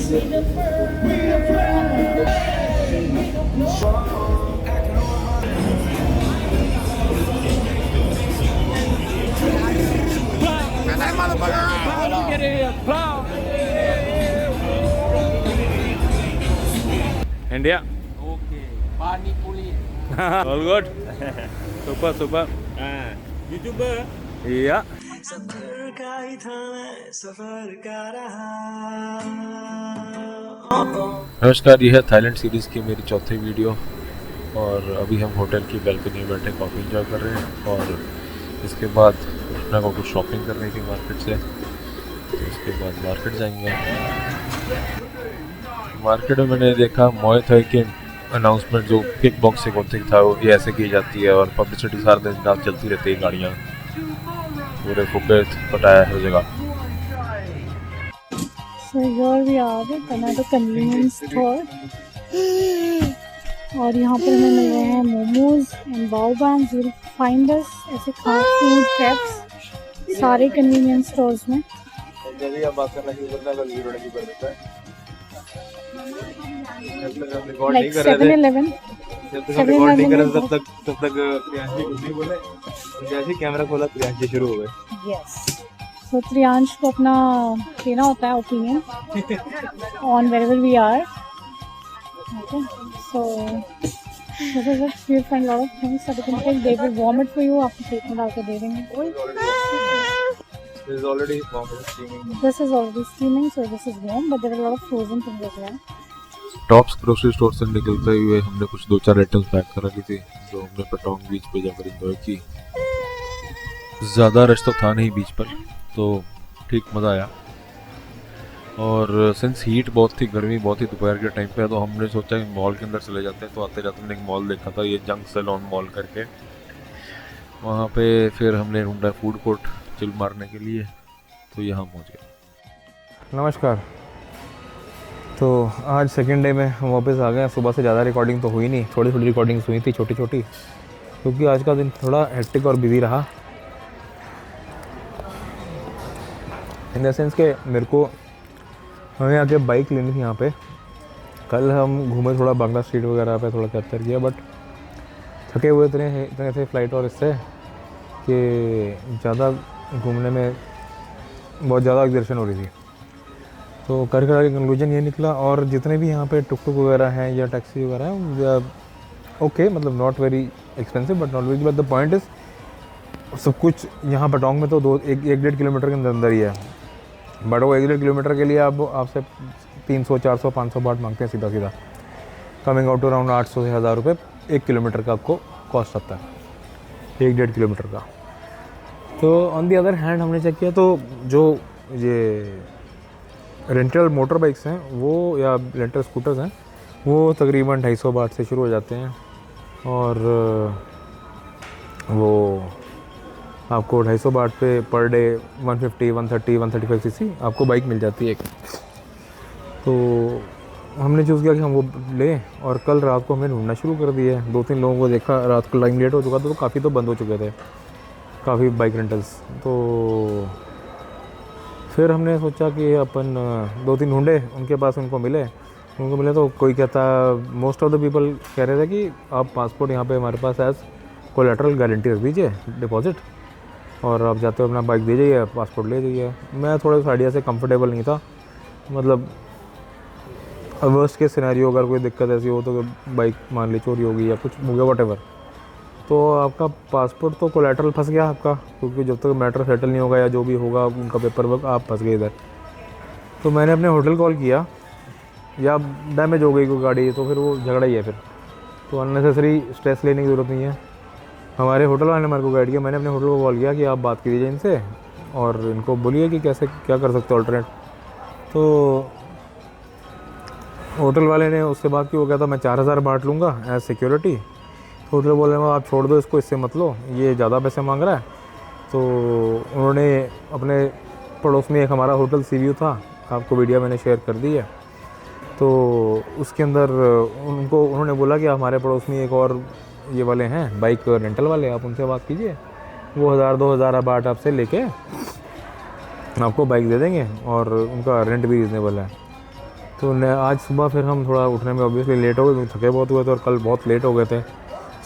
India okay पानी पूरी all good super super YouTuber या सफर का ही था मैं सफर का रहा। नमस्कार, ये है थाईलैंड सीरीज़ की मेरी चौथी वीडियो और अभी हम होटल की बैल्कनी में बैठे कॉफ़ी इंजॉय कर रहे हैं और इसके बाद कृष्णा को कुछ शॉपिंग करनी थी मार्केट से, तो इसके बाद मार्केट जाएंगे। मार्केट में मैंने देखा मोए थे कि अनाउंसमेंट जो किक बॉक्सिंग होती था वो ये ऐसे की जाती है और पब्लिसिटी सारे दिन रात चलती रहती है, गाड़ियाँ पूरे फुके पटाया हर जगह। So here we are at another convenience store और यहाँ पर हमें मिल रहे हैं मोमोज एंड बाओ bangs. You will find this ऐसे फास्ट फूड क्रेप्स सारे कन्वीनियंस स्टोर्स में। लाइक 7-Eleven तब तक प्रियांशी कुछ नहीं बोले, जैसे कैमरा खोला प्रियांशी शुरू हो गए। यस, तो प्रियांश को अपना देना होता है opinion on wherever we are. Okay, so this is it. We find lot of things that you can take. They will warm it for you, आपको प्लेट में डाल के दे देंगे। This is already steaming. This is already steaming, so this is warm, but there are a lot of frozen things as well. Tops grocery store से निकलते हुए हमने कुछ 2-4 आइटम्स पैक कर रखी थी जो हमने पटोंग बीच पे जाकर एंजॉय की। ज़्यादा रश तो था नहीं बीच पर, तो ठीक मज़ा आया। और सिंस हीट बहुत थी, गर्मी बहुत थी दोपहर के टाइम पे, तो हमने सोचा कि मॉल के अंदर चले जाते हैं। तो आते जाते हमने एक मॉल देखा था, ये जंग सैलॉन मॉल करके। वहाँ पे फिर हमने ढूंढा फूड कोर्ट चिल मारने के लिए, तो यहाँ पहुँच गए। नमस्कार। तो आज सेकंड डे में हम वापस आ गए। सुबह से ज़्यादा रिकॉर्डिंग तो हुई नहीं, थोड़ी थोड़ी रिकॉर्डिंग्स हुई थी छोटी छोटी, क्योंकि आज का दिन थोड़ा हेक्टिक और बिजी रहा। इन द सेंस के मेरे को हमें आके बाइक लेनी थी यहाँ पे। कल हम घूमे थोड़ा बांग्ला स्ट्रीट वगैरह पे, थोड़ा कैप्चर किया, बट थके हुए इतने थे फ्लाइट और इससे कि ज़्यादा घूमने में बहुत ज़्यादा एक्सर्शन हो रही थी। तो कर के कंक्लूजन ये निकला। और जितने भी यहाँ पे टुक टुक वगैरह हैं या टैक्सी वगैरह हैं, ओके, मतलब not very expensive but not very, but the point is सब कुछ यहाँ पटोंग में तो 1-1.5 किलोमीटर के अंदर ही है, बट वो 1-1.5 किलोमीटर के लिए अब आपसे 300, 400, 500 बात मांगते हैं सीधा सीधा। कमिंग आउट टू अराउंड 800 से 1000 रुपये 1 किलोमीटर का आपको कॉस्ट आता है, 1-1.5 किलोमीटर का। तो ऑन दी अदर हैंड हमने चेक किया तो जो ये रेंटल मोटर बाइक्स हैं वो या रेंटल स्कूटर्स हैं वो तकरीबन 250 बात से शुरू हो जाते हैं और वो आपको 250 बात पे पर डे 150, 130, 135 सीसी आपको बाइक मिल जाती है एक। तो हमने चूज़ किया कि हम वो लें और कल रात को हमने ढूंढना शुरू कर दिया। 2-3 लोगों को देखा, रात को टाइम लेट हो चुका था तो काफ़ी तो बंद हो चुके थे काफ़ी बाइक रेंटल्स। तो फिर हमने सोचा कि अपन 2-3 ढूंढे, उनके पास उनको मिले तो कोई कहता, मोस्ट ऑफ द पीपल कह रहे थे कि आप पासपोर्ट यहाँ पे हमारे पास एज कोलैटरल गारंटी रख दीजिए, डिपॉजिट, और आप जाते हो अपना बाइक दे जाइए, पासपोर्ट ले जाइए। मैं थोड़ा सा आइडिया से कंफर्टेबल नहीं था, मतलब वर्स्ट के सिनेरियो अगर कोई दिक्कत ऐसी हो तो बाइक मान ली चोरी होगी या कुछ हो गया वॉटेवर, तो आपका पासपोर्ट तो कोलैटरल फंस गया आपका, क्योंकि जब तक मैटर सेटल नहीं होगा या जो भी होगा उनका पेपर वर्क, आप फंस गए इधर। तो मैंने अपने होटल कॉल किया, या डैमेज हो गई कोई गाड़ी तो फिर वो झगड़ा ही है फिर, तो अननेसेसरी स्ट्रेस लेने की ज़रूरत नहीं है। हमारे होटल वाले ने मेरे को गाइड किया, मैंने अपने होटल को कॉल किया कि आप बात कीजिए इनसे और इनको बोलिए कि कैसे क्या कर सकते हो अल्टरनेट। तो होटल वाले ने उससे बात की, वो कहता मैं 4000 बांट लूँगा एज सिक्योरिटी। तो होटल बोले आप छोड़ दो इसको, इससे मत लो, ये ज़्यादा पैसे मांग रहा है। तो उन्होंने अपने पड़ोस में एक हमारा होटल सी व्यू था, आपको वीडियो मैंने शेयर कर दी है, तो उसके अंदर उन्होंने बोला कि हमारे पड़ोस में एक और ये वाले हैं बाइक रेंटल वाले, आप उनसे बात कीजिए, वो 1000-2000 बात आपसे लेके आपको बाइक दे देंगे और उनका रेंट भी रीज़नेबल है। तो आज सुबह फिर हम थोड़ा उठने में ऑब्वियसली लेट हो गए क्योंकि थके बहुत हुए थे और कल बहुत लेट हो गए थे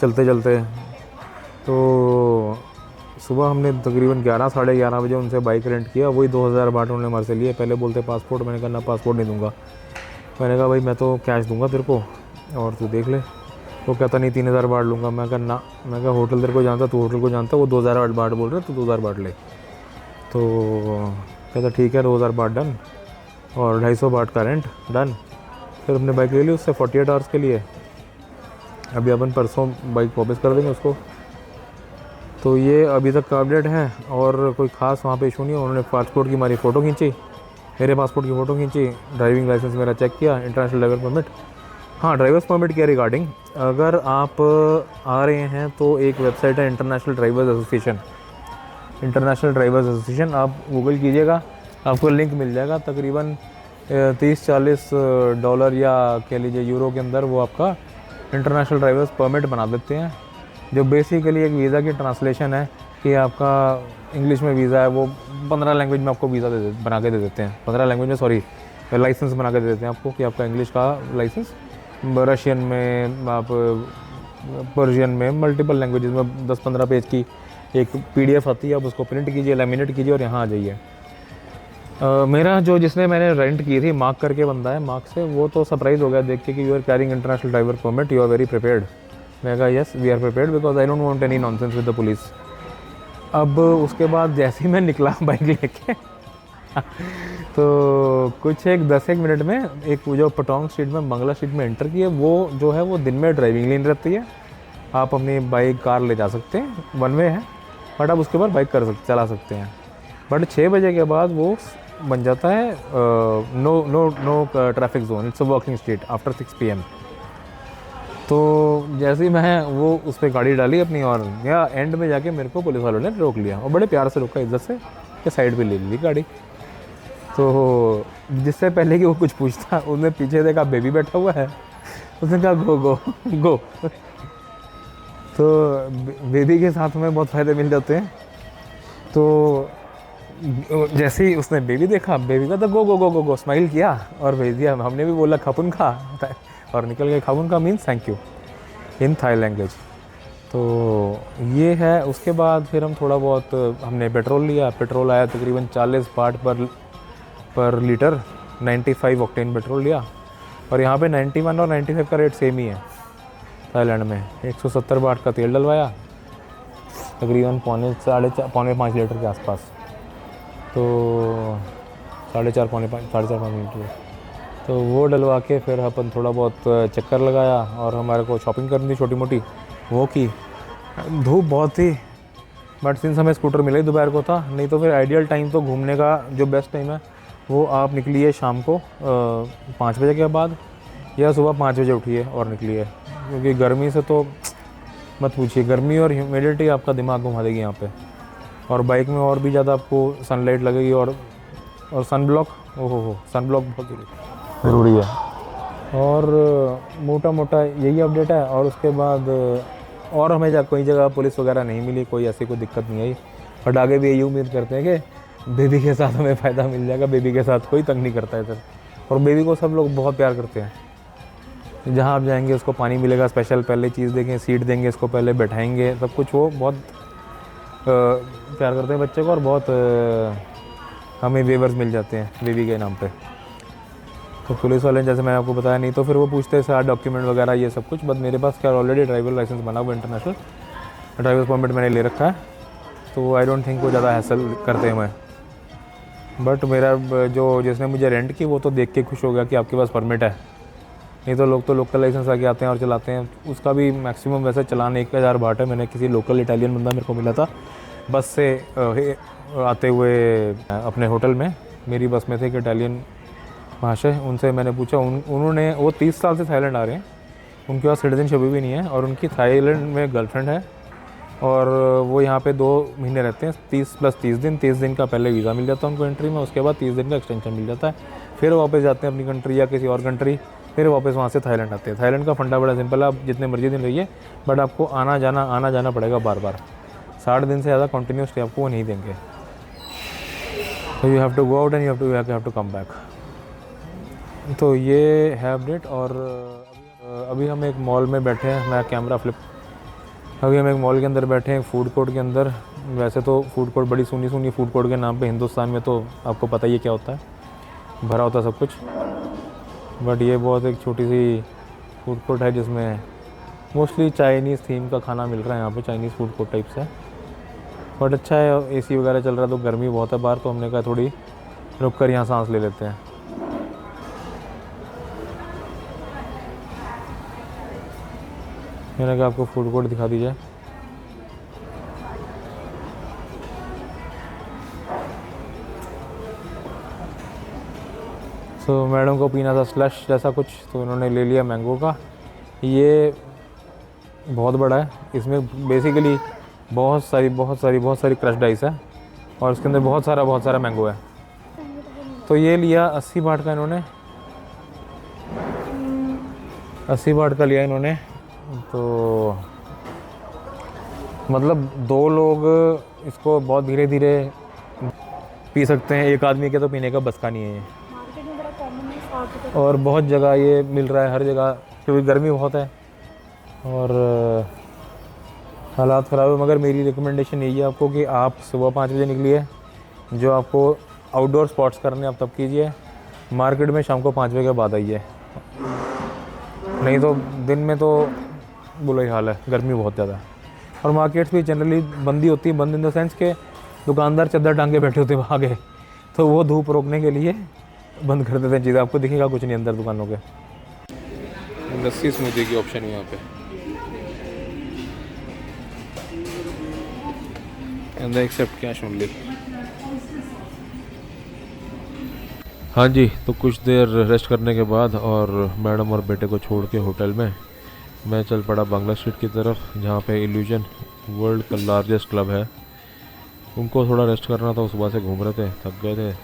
चलते चलते। तो सुबह हमने तकरीबन 11 साढ़े 11 बजे उनसे बाइक रेंट किया। वही 2000 बाट उन्होंने हमारे से लिए। पहले बोलते पासपोर्ट, मैंने कहा ना पासपोर्ट नहीं दूंगा। मैंने कहा भाई मैं तो कैश दूंगा तेरे को और तू देख ले। वो कहता नहीं 3000 बाट लूँगा। मैं कहा ना, मैं कहा होटल तेरे को जानता, तू होटल को जानता, वो 2000 बाट बोल रहे तो 2000 बाट ले। तो कहता ठीक है 2000 बाट डन और 250 बाट का रेंट डन। फिर हमने बाइक ले ली उससे 48 आवर्स के लिए। अभी अपन परसों बाइक वापस कर देंगे उसको। तो ये अभी तक का अपडेट है और कोई ख़ास वहाँ पे इशू नहीं है। उन्होंने पासपोर्ट की हमारी फ़ोटो खींची, मेरे पासपोर्ट की फ़ोटो खींची, ड्राइविंग लाइसेंस मेरा चेक किया, इंटरनेशनल ड्राइवर परमिट। हाँ, ड्राइवर्स परमिट के रिगार्डिंग अगर आप आ रहे हैं तो एक वेबसाइट है international drivers association. International drivers association आप गूगल कीजिएगा, आपको लिंक मिल जाएगा। तकरीबन 30-40 डॉलर या कह लीजिए यूरो के अंदर वो आपका इंटरनेशनल ड्राइवर्स परमिट बना देते हैं, जो बेसिकली एक वीज़ा की ट्रांसलेशन है कि आपका इंग्लिश में वीज़ा है, वो 15 लैंग्वेज में आपको वीज़ा बना के दे देते हैं। 15 लैंग्वेज में सॉरी लाइसेंस बना के दे देते हैं आपको कि आपका इंग्लिश का लाइसेंस, रशियन में, आप पर्शियन में, मल्टीपल लैंग्वेजेस में 10-15 पेज की एक PDF आती है। आप उसको प्रिंट कीजिए, लैमिनेट कीजिए और यहाँ आ जाइए। मेरा जो जिसने मैंने रेंट की थी, मार्क करके बंदा है, मार्क से, वो तो सरप्राइज़ हो गया देख के कि you are carrying international driver permit, you are very prepared. मैं कहा yes we are prepared because I don't want any nonsense with the police. अब उसके बाद जैसे ही मैं निकला बाइक लेके तो कुछ एक 10-1 मिनट में एक जो पटोंग स्ट्रीट में, बंगला स्ट्रीट में एंटर किए, वो जो है वो दिन में ड्राइविंग लेन रहती है। आप अपनी बाइक कार ले जा सकते हैं, वन वे है, बट आप उसके बाद बाइक चला सकते हैं। बट 6 बजे के बाद वो बन जाता है no traffic zone, it's a working street after 6 PM। तो जैसे ही मैं वो उस पर गाड़ी डाली अपनी और या एंड में जाके मेरे को पुलिस वालों ने रोक लिया और बड़े प्यार से रोका इज्जत से कि साइड पे ले ली गाड़ी। तो जिससे पहले कि वो कुछ पूछता, उसने पीछे देखा बेबी बैठा हुआ है, उसने कहा गो गो गो। तो बेबी के साथ में बहुत फ़ायदे मिल जाते हैं। तो जैसे ही उसने बेबी देखा, बेबी का तो गो गो गो गो गो स्माइल किया और भेज दिया। हमने भी बोला खपुन खा और निकल गए। खपुन का means thank you in Thai language. तो ये है। उसके बाद फिर हम थोड़ा बहुत हमने पेट्रोल लिया। पेट्रोल आया तकरीबन 40 बाट पर लीटर, 95 ऑक्टेन पेट्रोल लिया। और यहाँ पे 91 और 95 का रेट सेम ही है थाईलैंड में। 170 बाट का तेल डलवाया, तकरीबन पौने 5 लीटर के आसपास। तो 4.5 पौने 5 लीटर। तो वो डलवा के फिर अपन थोड़ा बहुत चक्कर लगाया और हमारे को शॉपिंग करनी थी छोटी मोटी, वो की। धूप बहुत थी, बट सिंस हमें स्कूटर मिला ही दोपहर को था, नहीं तो फिर आइडियल टाइम तो घूमने का जो बेस्ट टाइम है वो आप निकलिए शाम को 5 बजे के बाद या सुबह 5 बजे उठिए और निकलिए, क्योंकि गर्मी से तो मत पूछिए। गर्मी और ह्यूमिडिटी आपका दिमाग घुमा देगी यहाँ पे। और बाइक में और भी ज़्यादा आपको सनलाइट लगेगी और सन ब्लॉक, ओहो सन ब्लॉक बहुत ज़रूरी है। और मोटा मोटा यही अपडेट है। और उसके बाद और हमें कोई जगह पुलिस वगैरह नहीं मिली, कोई ऐसी कोई दिक्कत नहीं आई। बट आगे भी यही उम्मीद करते हैं कि बेबी के साथ हमें फ़ायदा मिल जाएगा। बेबी के साथ कोई तंग नहीं करता है इधर, और बेबी को सब लोग बहुत प्यार करते हैं। जहाँ आप जाएंगे उसको पानी मिलेगा स्पेशल, पहले चीज़ देंगे, सीट देंगे, इसको पहले बैठाएंगे, सब कुछ। वो बहुत प्यार करते हैं बच्चे को और बहुत हमें वेवर्स मिल जाते हैं बेबी के नाम पे। तो पुलिस वाले जैसे मैंने आपको बताया, नहीं तो फिर वो पूछते हैं सारे डॉक्यूमेंट वगैरह ये सब कुछ। बट मेरे पास क्या ऑलरेडी ड्राइवर लाइसेंस बना हुआ, इंटरनेशनल ड्राइवर परमिट मैंने ले रखा है, तो आई डोंट थिंक वो ज़्यादा हैसल करते हैं मैं। बट मेरा जो जिसने मुझे रेंट की वो तो देख के खुश हो गया कि आपके पास परमिट है। नहीं तो लोग तो लोकल लाइसेंस आके आते हैं और चलाते हैं। उसका भी मैक्सिमम वैसे चलान 1000 बाट है। मैंने किसी लोकल इटालियन बंदा मेरे को मिला था बस से आते हुए अपने होटल में, मेरी बस में थे एक इटालियन महाशय। उनसे मैंने पूछा, उन्होंने वो 30 साल से थाईलैंड आ रहे हैं, उनके पास सिटीजनशिप भी नहीं है और उनकी थाईलैंड में गर्लफ्रेंड है और वो यहाँ पे 2 महीने रहते हैं, 30 + 30 दिन। 30 दिन का पहले वीज़ा मिल जाता है उनको एंट्री में, उसके बाद 30 दिन का एक्सटेंशन मिल जाता है। फिर वापस जाते हैं अपनी कंट्री या किसी और कंट्री, फिर वापस वहाँ से थाईलैंड आते हैं। थाईलैंड का फंडा बड़ा सिंपल है, आप जितने मर्जी दिन रहिए, बट आपको आना जाना पड़ेगा बार बार। 60 दिन से ज़्यादा कंटिन्यूस स्टे आपको वो नहीं देंगे। तो you have to go out and you have to come back. तो ये है अपडेट। और अभी हम एक मॉल में बैठे हैं, मैं कैमरा फ्लिप, अभी हम एक मॉल के अंदर बैठे हैं, फूड कोर्ट के अंदर। वैसे तो फूड कोर्ट बड़ी सुनी सुनी फूड कोर्ट के नाम पे हिंदुस्तान में तो आपको पता ही है क्या होता है, भरा होता है सब कुछ। बट ये बहुत एक छोटी सी फूड कोर्ट है जिसमें मोस्टली चाइनीज़ थीम का खाना मिल रहा है यहाँ पे, चाइनीज़ फूड कोर्ट टाइप से। बट अच्छा है, एसी वगैरह चल रहा है तो गर्मी बहुत है बाहर, तो हमने कहा थोड़ी रुक कर यहाँ सांस ले लेते हैं। मैंने कहा आपको फूड कोर्ट दिखा दीजिए। तो मैडम को पीना था स्लश जैसा कुछ, तो उन्होंने ले लिया मैंगो का। ये बहुत बड़ा है, इसमें बेसिकली बहुत सारी क्रश्ड आइस है और उसके अंदर बहुत सारा मैंगो है। तो ये लिया 80 बाट का इन्होंने, 80 बाट का लिया इन्होंने। तो मतलब 2 लोग इसको बहुत धीरे धीरे पी सकते हैं, एक आदमी के तो पीने का बस का नहीं है ये। और बहुत जगह ये मिल रहा है, हर जगह, क्योंकि गर्मी बहुत है और हालात ख़राब है। मगर मेरी रिकमेंडेशन यही है आपको कि आप सुबह 5 बजे निकलिए, जो आपको आउटडोर स्पॉट्स करने आप तब कीजिए। मार्केट में शाम को 5 बजे के बाद आइए, नहीं तो दिन में तो बुरा ही हाल है, गर्मी बहुत ज़्यादा है। और मार्केट्स भी जनरली बंदी होती है, बंद इन द सेंस के दुकानदार चद्दर टांगे बैठे होते हैं आगे, तो वो धूप रोकने के लिए बंद कर देते हैं चीज़ें। आपको दिखेगा कुछ नहीं अंदर दुकानों के। लस्सी स्मूदी की ऑप्शन है यहाँ पे, एंड एक्सेप्ट कैश ओनली। हाँ जी, तो कुछ देर रेस्ट करने के बाद और मैडम और बेटे को छोड़ के होटल में मैं चल पड़ा बांग्ला स्ट्रीट की तरफ, जहाँ पे इल्यूजन वर्ल्ड का लार्जेस्ट क्लब है। उनको थोड़ा रेस्ट करना था, सुबह से घूम रहे थे, थक गए थे।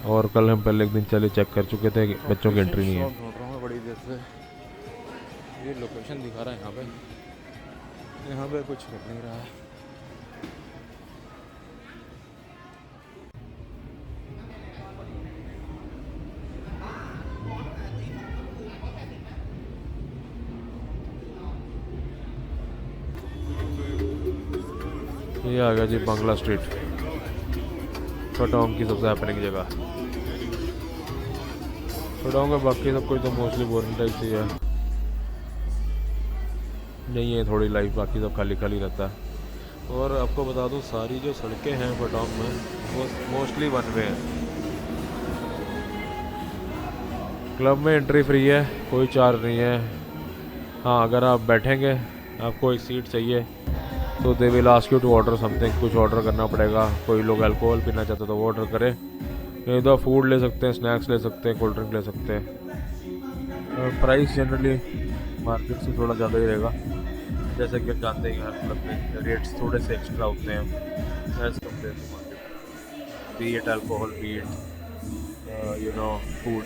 और कल हम पहले एक दिन चले चेक कर चुके थे कि बच्चों की एंट्री नहीं है। ढूंढ रहा हूँ बड़ी देर से, ये लोकेशन दिखा रहा है यहाँ पे कुछ मिल नहीं रहा है। ये आ गया जी बांग्ला स्ट्रीट, पटोंग की सबसे हैपनिंग जगह। पटोंग का बाकी सब कुछ तो मोस्टली बोरिंग टाइप से है, नहीं है थोड़ी लाइफ, बाकी सब खाली खाली रहता है। और आपको बता दूं, सारी जो सड़कें हैं पटोंग में वो मोस्टली वन वे है। क्लब में एंट्री फ्री है, कोई चार्ज नहीं है। हाँ, अगर आप बैठेंगे, आपको एक सीट चाहिए, तो they will ask you to order something, कुछ ऑर्डर करना पड़ेगा। कोई लोग अल्कोहल पीना चाहते तो वो ऑर्डर करें, नहीं तो फूड ले सकते हैं, स्नैक्स ले सकते हैं, कोल्ड ड्रिंक ले सकते हैं। और प्राइस जनरली मार्केट से थोड़ा ज़्यादा ही रहेगा, जैसे कि आप जानते हैं हर क्लब में रेट्स थोड़े से एक्स्ट्रा होते हैं as compare to market, be it alcohol, be it you know food.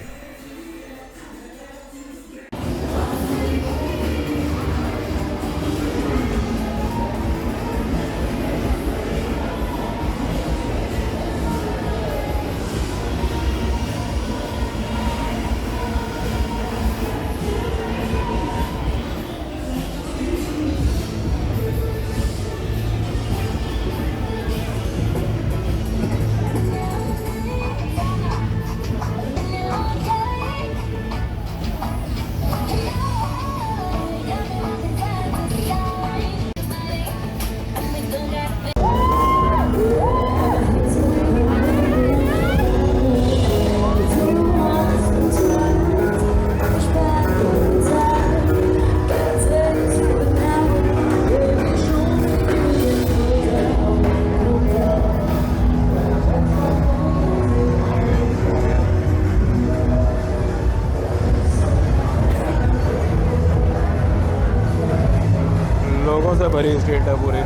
लोगों से भरी स्ट्रीट है पूरी।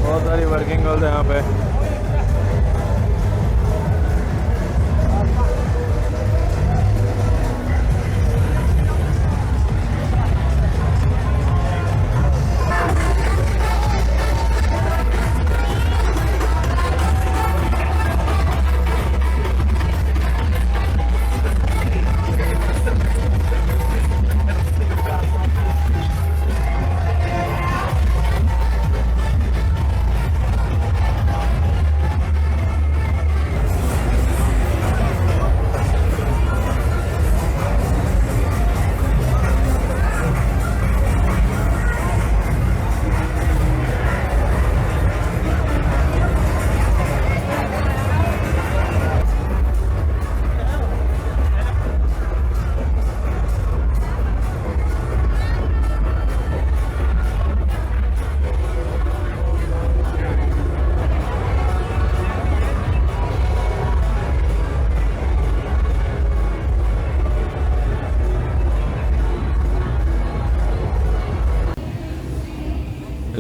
बहुत सारी वर्किंग गर्ल्स है यहाँ पे।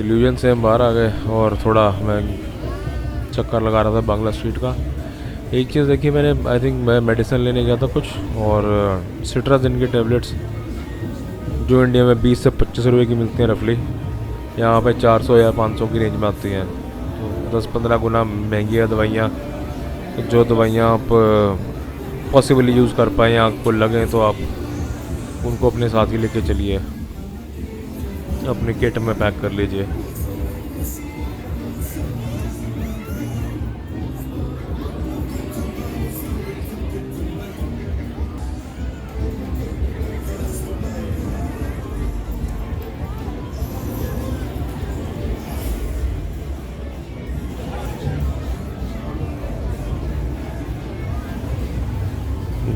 इल्यूजन से हम बाहर आ गए और थोड़ा मैं चक्कर लगा रहा था बांग्ला स्ट्रीट का। एक चीज़ देखी मैंने, आई थिंक मैं मेडिसिन लेने गया था कुछ, और सिट्राजिन की टेबलेट्स जो इंडिया में 20 से 25 रुपये की मिलती हैं रफली, यहाँ पे 400 या 500 की रेंज में आती हैं। तो 10-15 गुना महंगी है दवाइयाँ। जो दवाइयाँ आप पॉसिबली यूज़ कर पाएँ या आपको लगें तो आप उनको अपने साथ ही लेके चलिए, अपने किट में पैक कर लीजिए।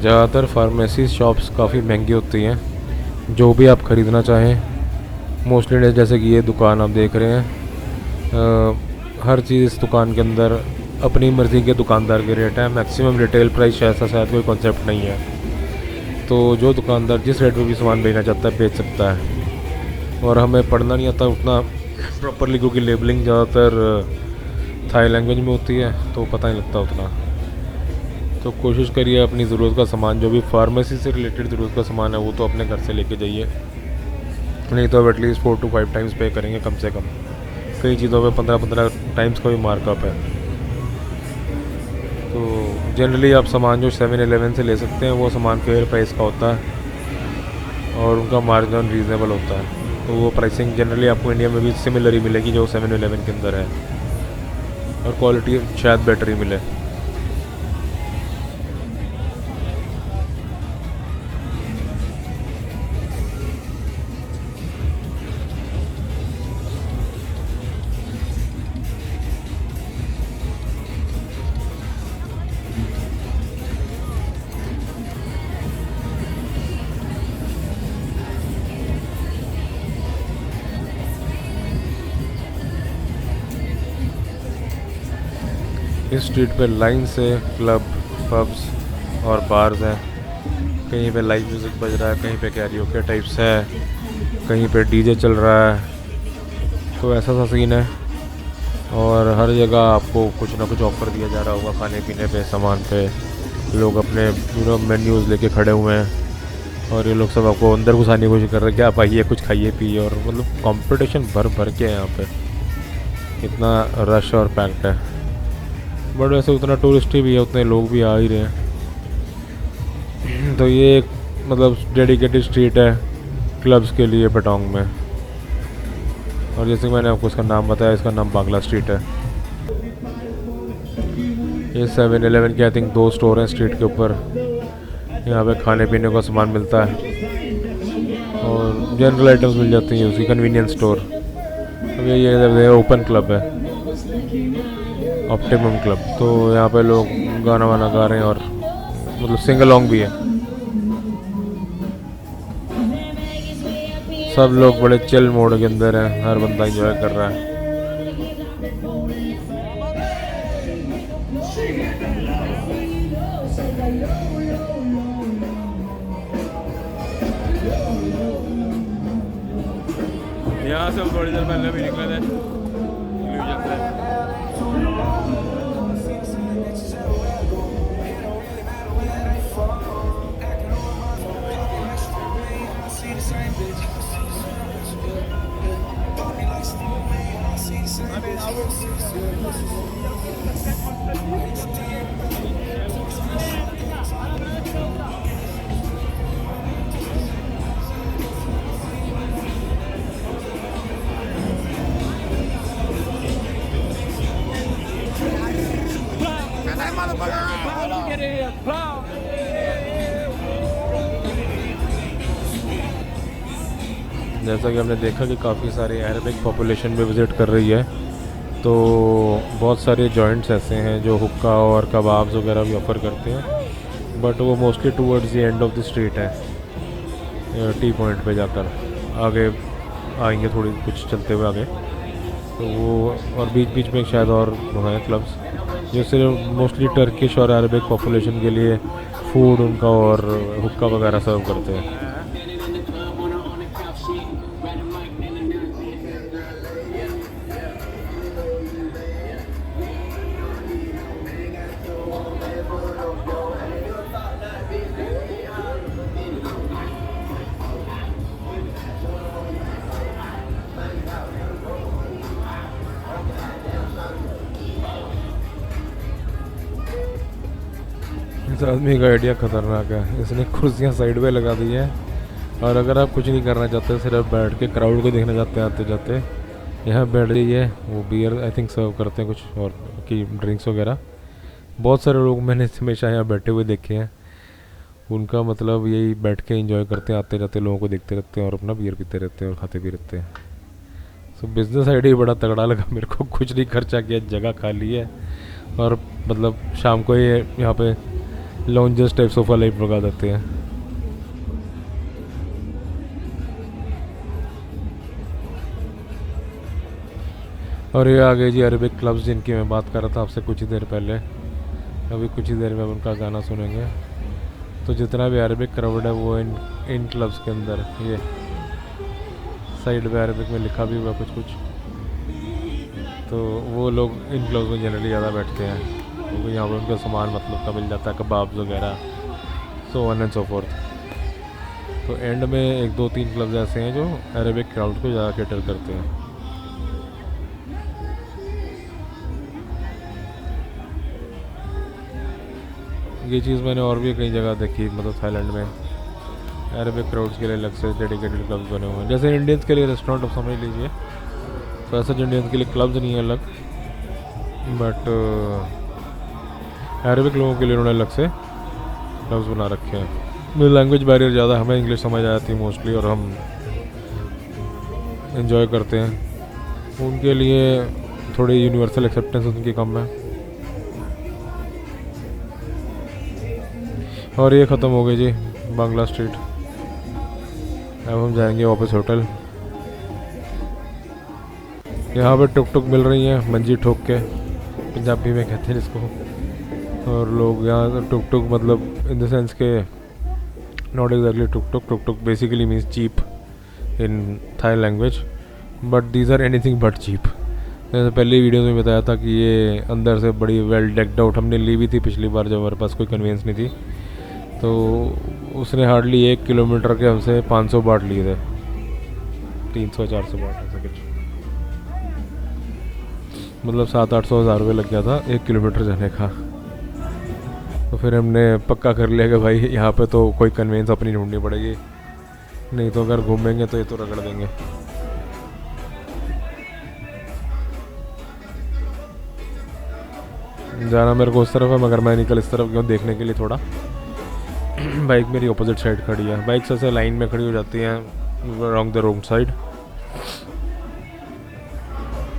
ज़्यादातर फार्मेसी शॉप्स काफ़ी महंगी होती हैं, जो भी आप ख़रीदना चाहें। मोस्टली जैसे कि ये दुकान आप देख रहे हैं, हर चीज़ इस दुकान के अंदर अपनी मर्ज़ी के दुकानदार के रेट है। मैक्सिमम रिटेल प्राइस ऐसा शायद कोई कॉन्सेप्ट नहीं है। तो जो दुकानदार जिस रेट में भी सामान बेचना चाहता है बेच सकता है। और हमें पढ़ना नहीं आता उतना प्रॉपरली, क्योंकि लेबलिंग ज़्यादातर थाई लैंग्वेज में होती है, तो पता नहीं लगता उतना। तो कोशिश करिए अपनी ज़रूरत का सामान, जो भी फार्मेसी से रिलेटेड ज़रूरत का सामान है, वो तो अपने घर से लेके जाइए, नहीं तो अब एटलीस्ट 4 to 5 टाइम्स पे करेंगे कम से कम। कई चीज़ों पे 15-15 टाइम्स का भी मार्कअप है। तो जनरली आप सामान जो 7-Eleven से ले सकते हैं वो सामान फेयर प्राइस का होता है और उनका मार्जिन रीज़नेबल होता है। तो वो प्राइसिंग जनरली आपको इंडिया में भी सिमिलर ही मिलेगी जो 7-Eleven के अंदर है, और क्वालिटी शायद बेटर ही मिले। इस स्ट्रीट पे लाइन से क्लब, पब्स और बार्स हैं। कहीं पे लाइव म्यूज़िक बज रहा है, कहीं पे कैरियोके टाइप्स है, कहीं पे डीजे चल रहा है। तो ऐसा सा सीन है, और हर जगह आपको कुछ ना कुछ ऑफ़र दिया जा रहा होगा खाने पीने पे, सामान पे। लोग अपने मेन्यूज़ लेके खड़े हुए हैं और ये लोग सब आपको अंदर घुसाने की कोशिश कर रहे हैं कि आप आइए कुछ खाइए पिए। और मतलब कंपटीशन भर के है यहाँ पे, इतना रश और पैक्ड है। बट वैसे उतना टूरिस्ट भी है, उतने लोग भी आ ही रहे हैं। तो ये एक मतलब डेडिकेटेड स्ट्रीट है क्लब्स के लिए पेटोंग में। और जैसे कि मैंने आपको इसका नाम बताया, इसका नाम बांग्ला स्ट्रीट है। ये 7-Eleven के आई थिंक 2 स्टोर हैं स्ट्रीट के ऊपर। यहाँ पे खाने पीने का सामान मिलता है और जनरल आइटम्स मिल जाती हैं, उसकी कन्वीनियंस स्टोर। अब ये ओपन क्लब है, ऑप्टिमम क्लब। तो यहाँ पे लोग गाना वाना गा रहे हैं और मतलब सिंग अलोंग भी है। सब लोग बड़े चिल मोड के अंदर हैं, हर बंदा एंजॉय कर रहा है। यहाँ से हम थोड़ी देर पहले भी निकले थे इल्यूजन से। जैसा कि हमने देखा कि काफ़ी सारे अरबिक पॉपुलेशन भी विज़िट कर रही है, तो बहुत सारे जॉइंट्स ऐसे हैं जो हुक्का और कबाब्स वगैरह भी ऑफ़र करते हैं। बट वो mostly towards the end of the street है, टी पॉइंट पे जाकर आगे आएंगे थोड़ी कुछ चलते हुए आगे। तो वो और बीच बीच में शायद और वो हैं क्लब्स जो सिर्फ मोस्टली टर्किश और अरबिक पॉपुलेशन के लिए फूड उनका और हुक्का वगैरह सर्व करते हैं। इस आदमी का आइडिया खतरनाक है। इसने कुर्सियाँ साइड पे लगा दी हैं और अगर आप कुछ नहीं करना चाहते, सिर्फ बैठ के क्राउड को देखना चाहते हैं आते जाते, यहाँ बैठ जाइए। वो बियर आई थिंक सर्व करते हैं कुछ और की ड्रिंक्स वगैरह। बहुत सारे लोग मैंने हमेशा यहाँ बैठे हुए देखे हैं। उनका मतलब यही बैठ के एंजॉय करते हैं, आते जाते लोगों को देखते रहते हैं और अपना बियर पीते रहते हैं और खाते भी रहते हैं। सो बिज़नेस आइडिया बड़ा तगड़ा लगा मेरे को। कुछ नहीं खर्चा किया, जगह खाली है और मतलब शाम को ये यहाँ पे लॉन्जर्स टाइप सोफ़ा लाइट लगा देते हैं। और ये आ गए जी अरेबिक क्लब्स, जिनकी मैं बात कर रहा था आपसे कुछ ही देर पहले। अभी कुछ ही देर में उनका गाना सुनेंगे। तो जितना भी अरेबिक क्राउड है वो इन क्लब्स के अंदर, ये साइड पे अरेबिक में लिखा भी हुआ कुछ कुछ, तो वो लोग इन क्लब्स में जनरली ज़्यादा बैठते हैं क्योंकि यहाँ पर उनका सामान मतलब का मिल जाता है, कबाब्स वगैरह, so on and so fourth. तो एंड में 1 2 3 क्लब्स ऐसे हैं जो अरेबिक क्राउड को ज़्यादा कैटर करते हैं। ये चीज़ मैंने और भी कई जगह देखी, मतलब थाईलैंड में अरेबिक क्राउड्स के लिए अलग से डेडिकेटेड क्लब्स बने हुए हैं। जैसे इंडियंस के लिए रेस्टोरेंट आप समझ लीजिए, तो ऐसा इंडियंस के लिए क्लब्स नहीं है अलग, बट अरेबिक लोगों के लिए उन्होंने अलग से क्लब्स बना रखे हैं। लैंग्वेज बैरियर ज़्यादा, हमें इंग्लिश समझ आ जाती है मोस्टली और हम इन्जॉय करते हैं। उनके लिए थोड़ी यूनिवर्सल एक्सेप्टेंस उनकी कम है। और ये ख़त्म हो गई जी बांग्ला स्ट्रीट। अब हम जाएंगे वापस होटल। यहाँ पे टुक टुक मिल रही हैं, मंजी ठोक के पंजाबी में कहते हैं जिसको। और लोग यहाँ टुक टुक मतलब इन द सेंस के not exactly tuk tuk basically means cheap in Thai language, but these are anything but cheap. मैंने पहले वीडियो में बताया था कि ये अंदर से बड़ी वेल डेक्ड आउट हमने ली भी थी पिछली बार जब हमारे पास कोई कन्वीनियंस नहीं थी। तो उसने हार्डली 1 किलोमीटर के हमसे 500 बाट लिए थे, 300-400 बाट ऐसा कुछ, मतलब 700-800 हज़ार रुपये लग गया था 1 किलोमीटर जाने का। तो फिर हमने पक्का कर लिया कि भाई यहाँ पे तो कोई कन्वेंस अपनी ढूंढनी पड़ेगी, नहीं तो अगर घूमेंगे तो ये तो रगड़ देंगे। जाना मेरे को उस तरफ है, मगर मैं निकल इस तरफ गया देखने के लिए थोड़ा। बाइक मेरी ऑपोजिट साइड खड़ी है। बाइक ऐसे लाइन में खड़ी हो जाती हैं अराउंड द रोड साइड।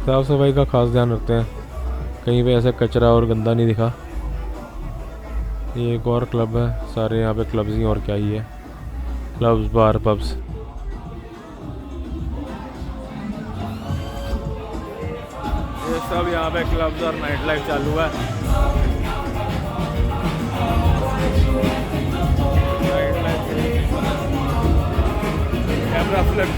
साफ़ सफाई का खास ध्यान रखते हैं, कहीं पे ऐसा कचरा और गंदा नहीं दिखा। ये एक और क्लब है, सारे यहाँ पे क्लब्स ही और क्या ही है, क्लब्स बार पब्स। ये सब यहाँ पे क्लब्स और नाइट लाइफ चालू है। कैमरा फ्लिप,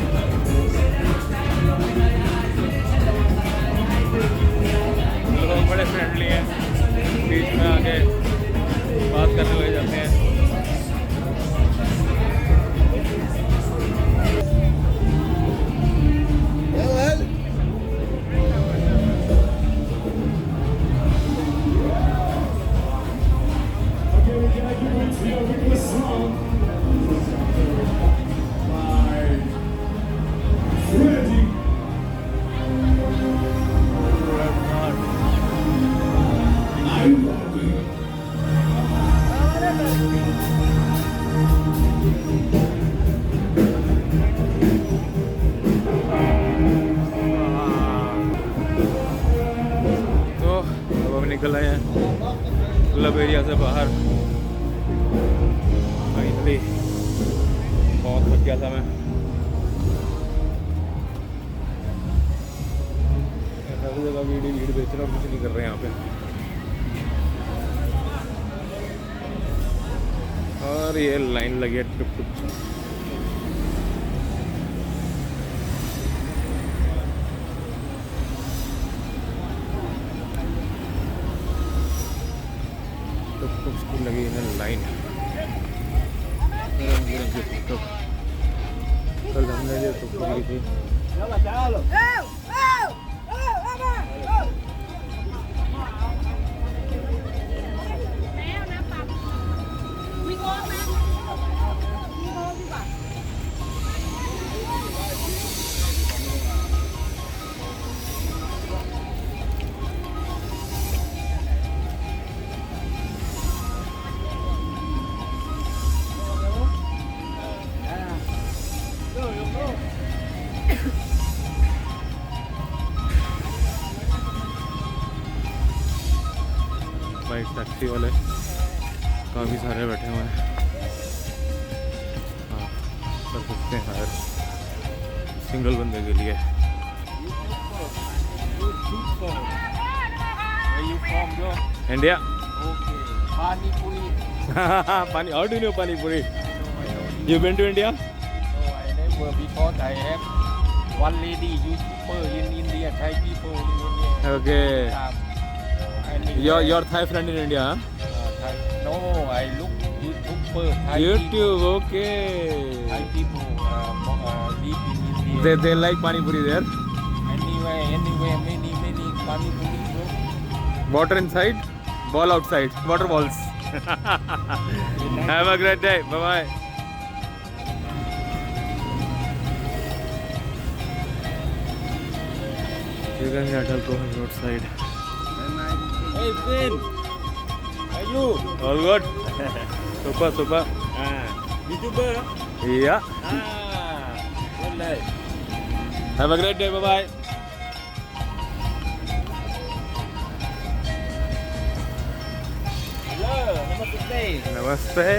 लोग बड़े फ्रेंडली हैं, बीच में आके बात करने लग जाते हैं। निकल आए हैं क्लब एरिया से बाहर। फाइनली बहुत थक गया था मैं। हर जगह वीडियो बेच रहा और कुछ नहीं कर रहे हैं यहाँ पे। और ये लाइन लगी है टुक टुक। की लगी है लाइन। कल हमने जो टुक ली थी पार्टी वाले काफ़ी सारे बैठे हुए हैं। हाँ, कर सकते हैं हायर सिंगल बंदे के लिए। Where you from, bro? India. Okay. Pani puri. Pani, how do you know pani puri? You been to India? No, I never because I have one lady YouTuber in India, Thai people in India. Okay, I live your Thai friend in India? Thai. No, I look YouTuber Thai people. YouTube, okay. Thai people live in India. They like pani puri there? Anywhere, many pani puri, bro. Water inside, ball outside, water balls. Have a great day. Bye bye. We're going at Alcohol roadside. Hey, Finn. How you? All good. Super, super. YouTuber? Yeah. Good day. Have a great day. Bye bye. Hello, namaste. Namaste.